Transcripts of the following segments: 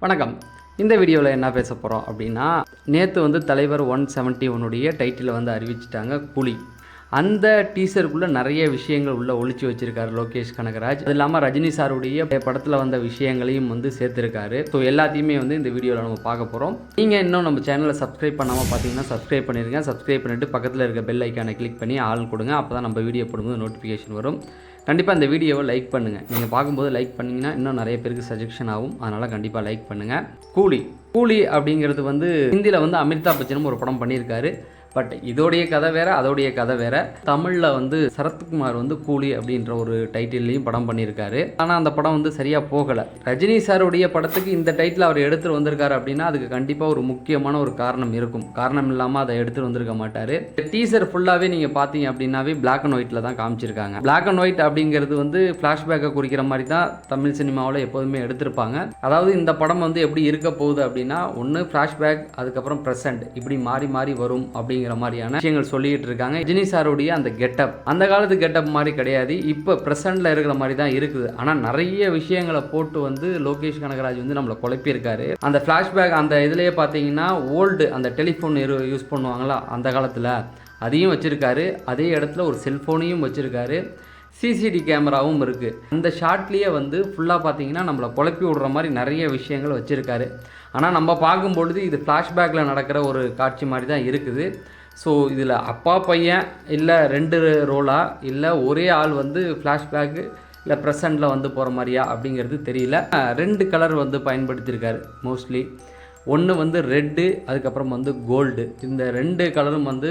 வணக்கம். இந்த வீடியோவில் என்ன பேச போகிறோம் அப்படின்னா, நேற்று வந்து தலைவர் 171 டைட்டிலை வந்து அறிவிச்சிட்டாங்க கூலி. அந்த டீசருக்குள்ளே நிறைய விஷயங்கள் உள்ளே ஒளிச்சு வச்சுருக்காரு லோகேஷ் கனகராஜ். அது இல்லாமல் ரஜினி சாருடைய படத்தில் வந்த விஷயங்களையும் வந்து சேர்த்துருக்காரு. ஸோ எல்லாத்தையுமே வந்து இந்த வீடியோவில் நம்ம பார்க்க போகிறோம். நீங்கள் இன்னும் நம்ம சேனலை சப்ஸ்கிரைப் பண்ணாமல் பார்த்தீங்கன்னா சப்ஸ்கிரைப் பண்ணிடுங்க. சப்ஸ்கிரைப் பண்ணிவிட்டு பக்கத்தில் இருக்க பெல் ஐக்கானை கிளிக் பண்ணி ஆள் கொடுங்க. அப்போ தான் நம்ம வீடியோ போடும்போது நோட்டிஃபிகேஷன் வரும். கண்டிப்பாக இந்த வீடியோவை லைக் பண்ணுங்கள். நீங்கள் பார்க்கும்போது லைக் பண்ணிங்கன்னா இன்னும் நிறைய பேருக்கு சஜெக்ஷன் ஆகும். அதனால் கண்டிப்பாக லைக் பண்ணுங்கள். கூலி அப்படிங்கிறது வந்து ஹிந்தியில் வந்து அமிதாப் பச்சனும் ஒரு படம் பண்ணியிருக்காரு. பட் இதோடைய கதை வேறு, அதோடைய கதை வேறு. தமிழில் வந்து சரத்குமார் வந்து கூலி அப்படின்ற ஒரு டைட்டில்லையும் படம் பண்ணியிருக்காரு. ஆனால் அந்த படம் வந்து சரியாக போகலை. ரஜினி சாருடைய படத்துக்கு இந்த டைட்டில் அவர் எடுத்துகிட்டு வந்திருக்காரு அப்படின்னா அதுக்கு கண்டிப்பாக ஒரு முக்கியமான ஒரு காரணம் இருக்கும். காரணம் இல்லாமல் அதை எடுத்துகிட்டு வந்திருக்க மாட்டார். டீசர் ஃபுல்லாகவே நீங்கள் பார்த்தீங்க அப்படின்னாவே பிளாக் அண்ட் ஒயிட்டில் தான் காமிச்சிருக்காங்க. பிளாக் அண்ட் ஒயிட் அப்படிங்கிறது வந்து ஃப்ளாஷ்பேக்கை குறிக்கிற மாதிரி தான் தமிழ் சினிமாவில் எப்போதுமே எடுத்திருப்பாங்க. அதாவது இந்த படம் வந்து எப்படி இருக்க போகுது அப்படின்னா, ஒன்று ஃப்ளாஷ்பேக், அதுக்கப்புறம் ப்ரெசென்ட், இப்படி மாறி மாறி வரும் அப்படிங்கிற மாதிரியான விஷயங்கள் சொல்லிட்டு இருக்காங்க. ரஜினி சாருடைய அந்த கெட்டப் அந்த காலத்து கெட்டப் மாதிரி கிடையாது, இப்போ பிரசன்ட்ல இருக்கிற மாதிரி தான் இருக்குது. ஆனால் நிறைய விஷயங்களை போட்டு வந்து லோகேஷ் கனகராஜ் வந்து நம்மளை குழப்பியிருக்காரு. அந்த ஃப்ளாஷ்பேக் அந்த இதுலேயே பார்த்தீங்கன்னா ஓல்டு அந்த டெலிஃபோன் யூஸ் பண்ணுவாங்களா அந்த காலத்தில், அதையும் வச்சுருக்காரு. அதே இடத்துல ஒரு செல்ஃபோனையும் வச்சுருக்காரு. சிசிடி கேமராவும் இருக்குது. அந்த ஷாட்லேயே வந்து ஃபுல்லாக பார்த்தீங்கன்னா நம்மளை குழப்பி விடுற மாதிரி நிறைய விஷயங்கள் வச்சுருக்காரு. ஆனால் நம்ம பார்க்கும்பொழுது இது ஃப்ளாஷ்பேக்கில் நடக்கிற ஒரு காட்சி மாதிரி தான் இருக்குது. ஸோ இதில் அப்பா பையன் இல்லை 2 ரோலா இல்லை ஒரே ஆள் வந்து ஃப்ளாஷ்பேக்கு இல்லை ப்ரெசண்டில் வந்து போகிற மாதிரியா அப்படிங்கிறது தெரியல. 2 கலர் வந்து பயன்படுத்தியிருக்காரு மோஸ்ட்லி. ஒன்று வந்து ரெட்டு, அதுக்கப்புறம் வந்து கோல்டு. இந்த 2 கலரும் வந்து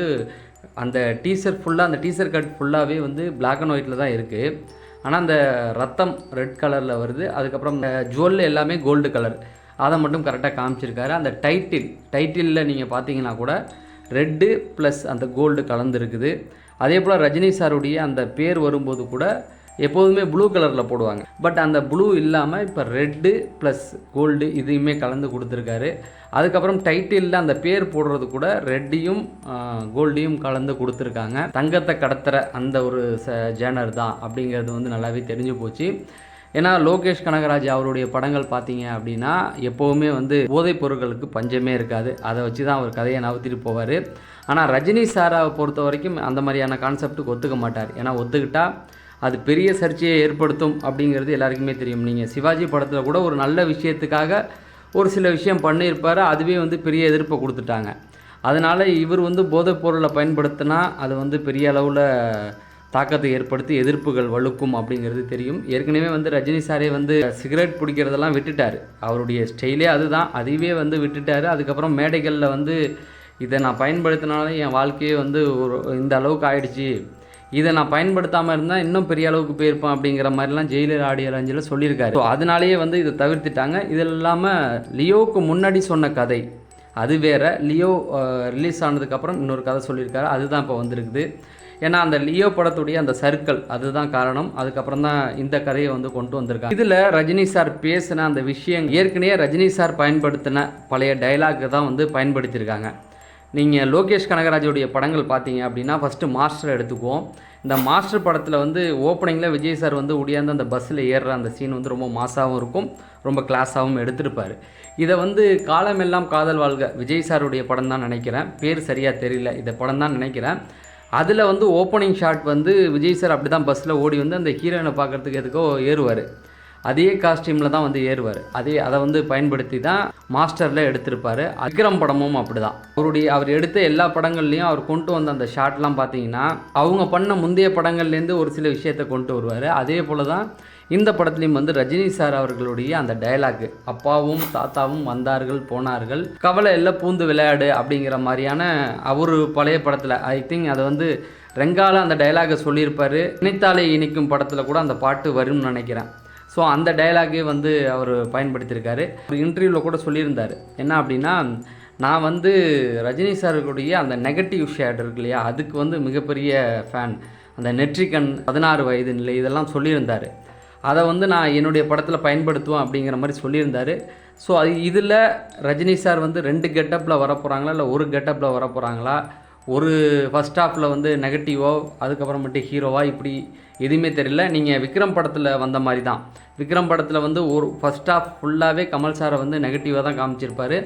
அந்த டீசர் ஃபுல்லாக, அந்த டீசர் கட் ஃபுல்லாகவே வந்து பிளாக் அண்ட் ஒயிட்டில் தான் இருக்குது. ஆனால் அந்த ரத்தம் ரெட் கலரில் வருது. அதுக்கப்புறம் ஜுவல் எல்லாமே கோல்டு கலர். அதை மட்டும் கரெக்டாக காமிச்சிருக்காரு. அந்த டைட்டிலில் நீங்கள் பார்த்தீங்கன்னா கூட ரெட்டு ப்ளஸ் அந்த கோல்டு கலந்துருக்குது. அதே போல் ரஜினி சாருடைய அந்த பேர் வரும்போது கூட எப்போதுமே ப்ளூ கலரில் போடுவாங்க. பட் அந்த ப்ளூ இல்லாமல் இப்போ ரெட்டு ப்ளஸ் கோல்டு இதையுமே கலந்து கொடுத்துருக்காரு. அதுக்கப்புறம் டைட்டிலில் அந்த பேர் போடுறது கூட ரெட்டையும் கோல்டையும் கலந்து கொடுத்துருக்காங்க. தங்கத்தை கடத்துகிற அந்த ஒரு ஜேனர் தான் அப்படிங்கிறது வந்து நல்லாவே தெரிஞ்சு போச்சு. ஏன்னா லோகேஷ் கனகராஜ் அவருடைய படங்கள் பார்த்தீங்க அப்படின்னா எப்போவுமே வந்து போதைப் பொருட்களுக்கு பஞ்சமே இருக்காது. அதை வச்சு தான் அவர் கதையை நகர்த்திட்டு போவார். ஆனால் ரஜினி சாராவை பொறுத்த வரைக்கும் அந்த மாதிரியான கான்செப்ட்டுக்கு ஒத்துக்க மாட்டார். ஏன்னா ஒத்துக்கிட்டால் அது பெரிய சர்ச்சையை ஏற்படுத்தும் அப்படிங்கிறது எல்லாருக்குமே தெரியும். நீங்கள் சிவாஜி படத்தில் கூட ஒரு நல்ல விஷயத்துக்காக ஒரு சில விஷயம் பண்ணியிருப்பார். அதுவே வந்து பெரிய எதிர்ப்பை கொடுத்துட்டாங்க. அதனால் இவர் வந்து போதைப் பொருளை பயன்படுத்தினா அது வந்து பெரிய அளவில் தாக்கத்தை ஏற்படுத்தி எதிர்ப்புகள் வலுக்கும் அப்படிங்கிறது தெரியும். ஏற்கனவே வந்து ரஜினி சாரே வந்து சிகரெட் பிடிக்கிறதெல்லாம் விட்டுட்டார். அவருடைய ஸ்டைலே அதுதான், அதுவே வந்து விட்டுட்டார். அதுக்கப்புறம் மேடைகளில் வந்து இதை நான் பயன்படுத்தினாலே என் வாழ்க்கையே வந்து இந்த அளவுக்கு ஆயிடுச்சு, இதை நான் பயன்படுத்தாமல் இருந்தால் இன்னும் பெரிய அளவுக்கு போயிருப்பேன் அப்படிங்கிற மாதிரிலாம் ஜெயிலர் ஆடியோ லாஞ்சில் சொல்லியிருக்காரு. ஸோ அதனாலேயே வந்து இதை தவிர்த்துட்டாங்க. இது இல்லாமல் லியோவுக்கு முன்னாடி சொன்ன கதை அது வேறு. லியோ ரிலீஸ் ஆனதுக்கப்புறம் இன்னொரு கதை சொல்லியிருக்காரு. அதுதான் இப்போ வந்திருக்குது. ஏன்னா அந்த லியோ படத்துடைய அந்த சர்க்கிள் அதுதான் காரணம். அதுக்கப்புறம் தான் இந்த கதையை வந்து கொண்டு வந்திருக்காங்க. இதில் ரஜினி சார் பேசின அந்த விஷயம் ஏற்கனவே ரஜினி சார் பயன்படுத்தின பழைய டைலாக் தான் வந்து பயன்படுத்தியிருக்காங்க. நீங்கள் லோகேஷ் கனகராஜுடைய படங்கள் பார்த்தீங்க அப்படின்னா ஃபஸ்ட்டு மாஸ்டர் எடுத்துக்குவோம். இந்த மாஸ்டர் படத்தில் வந்து ஓப்பனிங்கில் விஜய் சார் வந்து ஒடியாந்து அந்த பஸ்ஸில் ஏறுற அந்த சீன் வந்து ரொம்ப மாசாகவும் இருக்கும், ரொம்ப கிளாஸாகவும் எடுத்திருப்பார். இதை வந்து காலமெல்லாம் காதல் வாழ்க விஜய் சாருடைய படம் தான் நினைக்கிறேன், பேர் சரியாக தெரியல, இந்த படம் தான் நினைக்கிறேன். அதில் வந்து ஓப்பனிங் ஷாட் வந்து விஜய் சார் அப்படி தான் பஸ்ஸில் ஓடி வந்து அந்த ஹீரோயினை பார்க்குறதுக்கு எதுக்கோ ஏறுவார். அதே காஸ்டியூமில் தான் வந்து ஏறுவார். அதை வந்து பயன்படுத்தி தான் மாஸ்டரில் எடுத்திருப்பார். விக்ரம் படமும் அப்படி தான். அவர் எடுத்த எல்லா படங்கள்லேயும் அவர் கொண்டு வந்த அந்த ஷாட்லாம் பார்த்தீங்கன்னா அவங்க பண்ண முந்தைய படங்கள்லேருந்து ஒரு சில விஷயத்தை கொண்டு வருவார். அதே போல் தான் இந்த படத்துலையும் வந்து ரஜினி சார் அவர்களுடைய அந்த டைலாக், அப்பாவும் தாத்தாவும் வந்தார்கள் போனார்கள், கவலை எல்லாம் பூந்து விளையாடு அப்படிங்கிற மாதிரியான அவர் பழைய படத்தில் ஐ திங்க் அதை வந்து ரெங்கால அந்த டைலாகை சொல்லியிருப்பார். நினைத்தாலே இனிக்கும் படத்தில் கூட அந்த பாட்டு வரும்னு நினைக்கிறேன். ஸோ அந்த டைலாகே வந்து அவர் பயன்படுத்தியிருக்காரு. ஒரு இன்டர்வியூவில் கூட சொல்லியிருந்தார். என்ன அப்படின்னா, நான் வந்து ரஜினி சாருடைய அந்த நெகட்டிவ் ஷேட் இருக்கு இல்லையா, அதுக்கு வந்து மிகப்பெரிய ஃபேன். அந்த நெற்றிக்கண், 16 வயது நிலை, இதெல்லாம் சொல்லியிருந்தார். அதை வந்து நான் என்னுடைய படத்தில் பயன்படுத்துவேன் அப்படிங்கிற மாதிரி சொல்லியிருந்தார். ஸோ இதில் ரஜினி சார் வந்து 2 கெட்டப்பில் வரப்போகிறாங்களா இல்லை ஒரு கெட்டப்பில் வரப்போகிறாங்களா, ஒரு ஃபஸ்ட் ஹாஃபில் வந்து நெகட்டிவோ அதுக்கப்புறமேட்டு ஹீரோவா இப்படி எதுவுமே தெரியல. நீங்கள் விக்ரம் படத்தில் வந்த மாதிரி தான். விக்ரம் படத்தில் வந்து ஒரு ஃபஸ்ட் ஹாஃப் ஃபுல்லாகவே கமல் சாரை வந்து நெகட்டிவாக தான் காமிச்சிருப்பார்.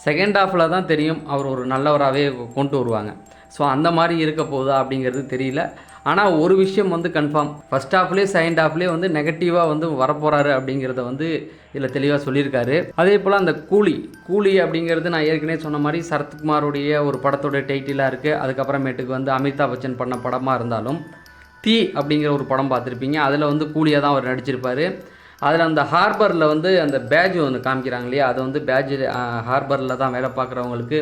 செகண்ட் ஹாஃபில் தான் தெரியும் அவர் ஒரு நல்லவராகவே கொண்டு வருவாங்க. ஸோ அந்த மாதிரி இருக்க போகுதா அப்படிங்கிறது தெரியல. ஆனால் ஒரு விஷயம் வந்து கன்ஃபார்ம், ஃபஸ்ட் ஹாஃப்லேயே செகண்ட் ஹாஃப்லேயே வந்து நெகட்டிவாக வந்து வரப்போகிறாரு அப்படிங்கிறத வந்து இதில் தெளிவாக சொல்லியிருக்காரு. அதே போல் அந்த கூலி அப்படிங்கிறது நான் ஏற்கனவே சொன்ன மாதிரி சரத்குமாருடைய ஒரு படத்தோட டைட்டிலாக இருக்குது. அதுக்கப்புறமேட்டுக்கு வந்து அமிதாப் பச்சன் பண்ண படமாக இருந்தாலும் தீ அப்படிங்கிற ஒரு படம் பார்த்துருப்பீங்க. அதில் வந்து கூலியாக தான் அவர் நடிச்சிருப்பார். அதில் அந்த ஹார்பரில் வந்து அந்த பேட்ஜ் ஒன்று காமிக்கிறாங்க இல்லையா, அது வந்து பேட்ஜ் ஹார்பரில் தான் வேலை பார்க்குறவங்களுக்கு.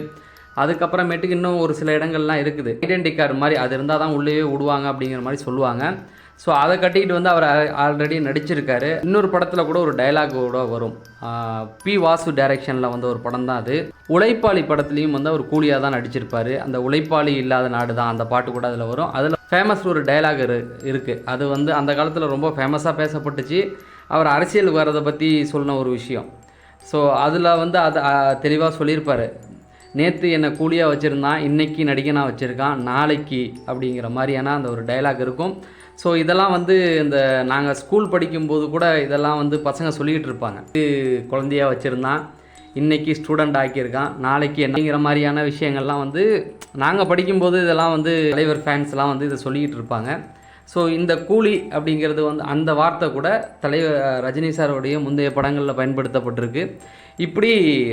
அதுக்கப்புறமேட்டுக்கு இன்னும் ஒரு சில இடங்கள்லாம் இருக்குது, ஐடென்டி கார்டு மாதிரி அது இருந்தால் தான் உள்ளே விடுவாங்க அப்படிங்கிற மாதிரி சொல்லுவாங்க. ஸோ அதை கட்டிக்கிட்டு வந்து அவர் ஆல்ரெடி நடிச்சிருக்காரு. இன்னொரு படத்தில் கூட ஒரு டைலாக் கூட வரும், பி வாசு டைரக்ஷனில் வந்து ஒரு படம் தான் அது. உழைப்பாளி படத்துலேயும் வந்து அவர் கூலியாக தான் நடிச்சிருப்பார். அந்த உழைப்பாளி இல்லாத நாடு தான் அந்த பாட்டு கூட அதில் வரும். அதில் ஃபேமஸ் ஒரு டைலாக் இருக்குது. அது வந்து அந்த காலத்தில் ரொம்ப ஃபேமஸாக பேசப்பட்டுச்சு. அவர் அரசியலுக்கு வரதை பற்றி சொன்ன ஒரு விஷயம். ஸோ அதில் வந்து அதை தெளிவாக சொல்லியிருப்பார். நேற்று என்னை கூலியாக வச்சுருந்தான், இன்றைக்கி நடிகனாக வச்சுருக்கான், நாளைக்கு அப்படிங்கிற மாதிரியான அந்த ஒரு டைலாக் இருக்கும். ஸோ இதெல்லாம் வந்து இந்த நாங்கள் ஸ்கூல் படிக்கும்போது கூட இதெல்லாம் வந்து பசங்க சொல்லிக்கிட்டு இருப்பாங்க. குழந்தையாக வச்சுருந்தான், இன்றைக்கி ஸ்டூடெண்ட் ஆக்கியிருக்கான், நாளைக்கு என்னங்கிற மாதிரியான விஷயங்கள்லாம் வந்து நாங்கள் படிக்கும்போது இதெல்லாம் வந்து தலைவர் ஃபேன்ஸ்லாம் வந்து இதை சொல்லிக்கிட்டு இருப்பாங்க. ஸோ இந்த கூலி அப்படிங்கிறது வந்து அந்த வார்த்தை கூட தலைவர் ரஜினி சாருடைய முந்தைய படங்களில் பயன்படுத்தப்பட்டிருக்கு. இப்படி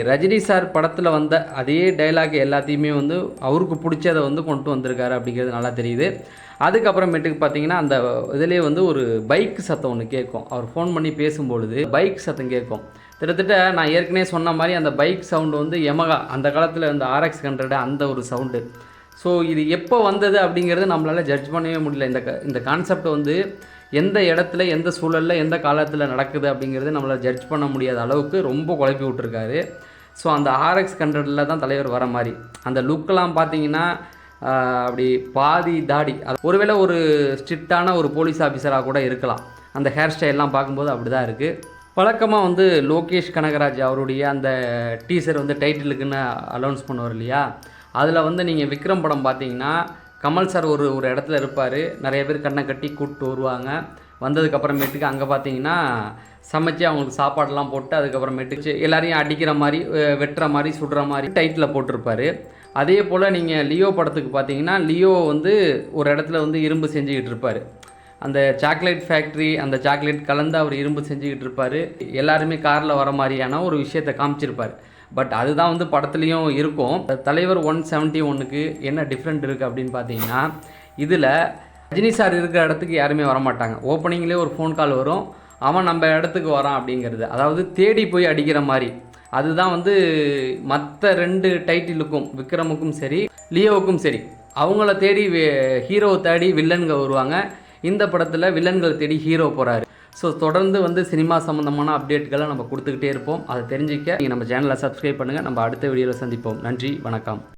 ரஜினி சார் படத்தில் வந்த அதே டைலாக் எல்லாத்தையுமே வந்து அவருக்கு பிடிச்சதை வந்து கொண்டு வந்திருக்காரு அப்படிங்கிறது நல்லா தெரியுது. அதுக்கப்புறமேட்டுக்கு பார்த்தீங்கன்னா அந்த இதிலே வந்து ஒரு பைக் சத்தம் ஒன்று கேட்கும். அவர் ஃபோன் பண்ணி பேசும்பொழுது பைக் சத்தம் கேட்கும். கிட்டத்தட்ட நான் ஏற்கனவே சொன்ன மாதிரி அந்த பைக் சவுண்டு வந்து யமகா அந்த காலத்தில் இந்த RX 100 அந்த ஒரு சவுண்டு. ஸோ இது எப்போ வந்தது அப்படிங்கிறது நம்மளால் ஜட்ஜ் பண்ணவே முடியல. இந்த கான்செப்ட் வந்து எந்த இடத்துல எந்த சூழலில் எந்த காலத்தில் நடக்குது அப்படிங்கிறது நம்மளால் ஜட்ஜ் பண்ண முடியாத அளவுக்கு ரொம்ப குழப்பி விட்டுருக்காரு. ஸோ அந்த RX 100 தான் தலைவர் வர மாதிரி அந்த லுக்கெலாம் பார்த்தீங்கன்னா அப்படி பாதி தாடி, அது ஒருவேளை ஒரு ஸ்ட்ரிக்டான ஒரு போலீஸ் ஆஃபீஸராக கூட இருக்கலாம். அந்த ஹேர் ஸ்டைல்லாம் பார்க்கும்போது அப்படி தான் இருக்குது. வழக்கமாக வந்து லோகேஷ் கனகராஜ் அவருடைய அந்த டீசர் வந்து டைட்டிலுக்குன்னு அனௌன்ஸ் பண்ணுவார் இல்லையா, அதில் வந்து நீங்கள் விக்ரம் படம் பார்த்தீங்கன்னா கமல் சார் ஒரு இடத்துல இருப்பார், நிறைய பேர் கண்ணை கட்டி கூப்பிட்டு வருவாங்க. வந்ததுக்கப்புறமேட்டுக்கு அங்கே பார்த்தீங்கன்னா சமைச்சு அவங்களுக்கு சாப்பாடெல்லாம் போட்டு அதுக்கப்புறமேட்டுக்கு எல்லாரையும் அடிக்கிற மாதிரி வெட்டுற மாதிரி சுடுற மாதிரி டைட்டில் போட்டிருப்பார். அதே போல் நீங்கள் லியோ படத்துக்கு பார்த்தீங்கன்னா லியோ வந்து ஒரு இடத்துல வந்து இரும்பு செஞ்சுக்கிட்டு இருப்பார். அந்த சாக்லேட் ஃபேக்ட்ரி, அந்த சாக்லேட் கலந்து அவர் இரும்பு செஞ்சுக்கிட்டு இருப்பார். எல்லாருமே காரில் வர மாதிரியான ஒரு விஷயத்தை காமிச்சிருப்பார். பட் அதுதான் வந்து படத்துலேயும் இருக்கும். தலைவர் 171க்கு என்ன டிஃப்ரெண்ட் இருக்குது அப்படின்னு பார்த்தீங்கன்னா, இதில் ரஜினி சார் இருக்கிற இடத்துக்கு யாருமே வரமாட்டாங்க. ஓப்பனிங்லேயே ஒரு ஃபோன் கால் வரும், அவன் நம்ம இடத்துக்கு வரான் அப்படிங்கிறது, அதாவது தேடி போய் அடிக்கிற மாதிரி. அதுதான் வந்து மற்ற 2 டைட்டிலுக்கும் விக்ரமுக்கும் சரி லியோவுக்கும் சரி அவங்கள தேடி ஹீரோவை தேடி வில்லன்கள் வருவாங்க. இந்த படத்தில் வில்லன்கள் தேடி ஹீரோ போகிறாரு. ஸோ தொடர்ந்து வந்து சினிமா சம்மந்தமான அப்டேட்களை நம்ம கொடுத்துக்கிட்டே இருப்போம். அதை தெரிஞ்சிக்க நீங்கள் நம்ம சேனலை சப்ஸ்கிரைப் பண்ணுங்கள். நம்ம அடுத்த வீடியோவில் சந்திப்போம். நன்றி, வணக்கம்.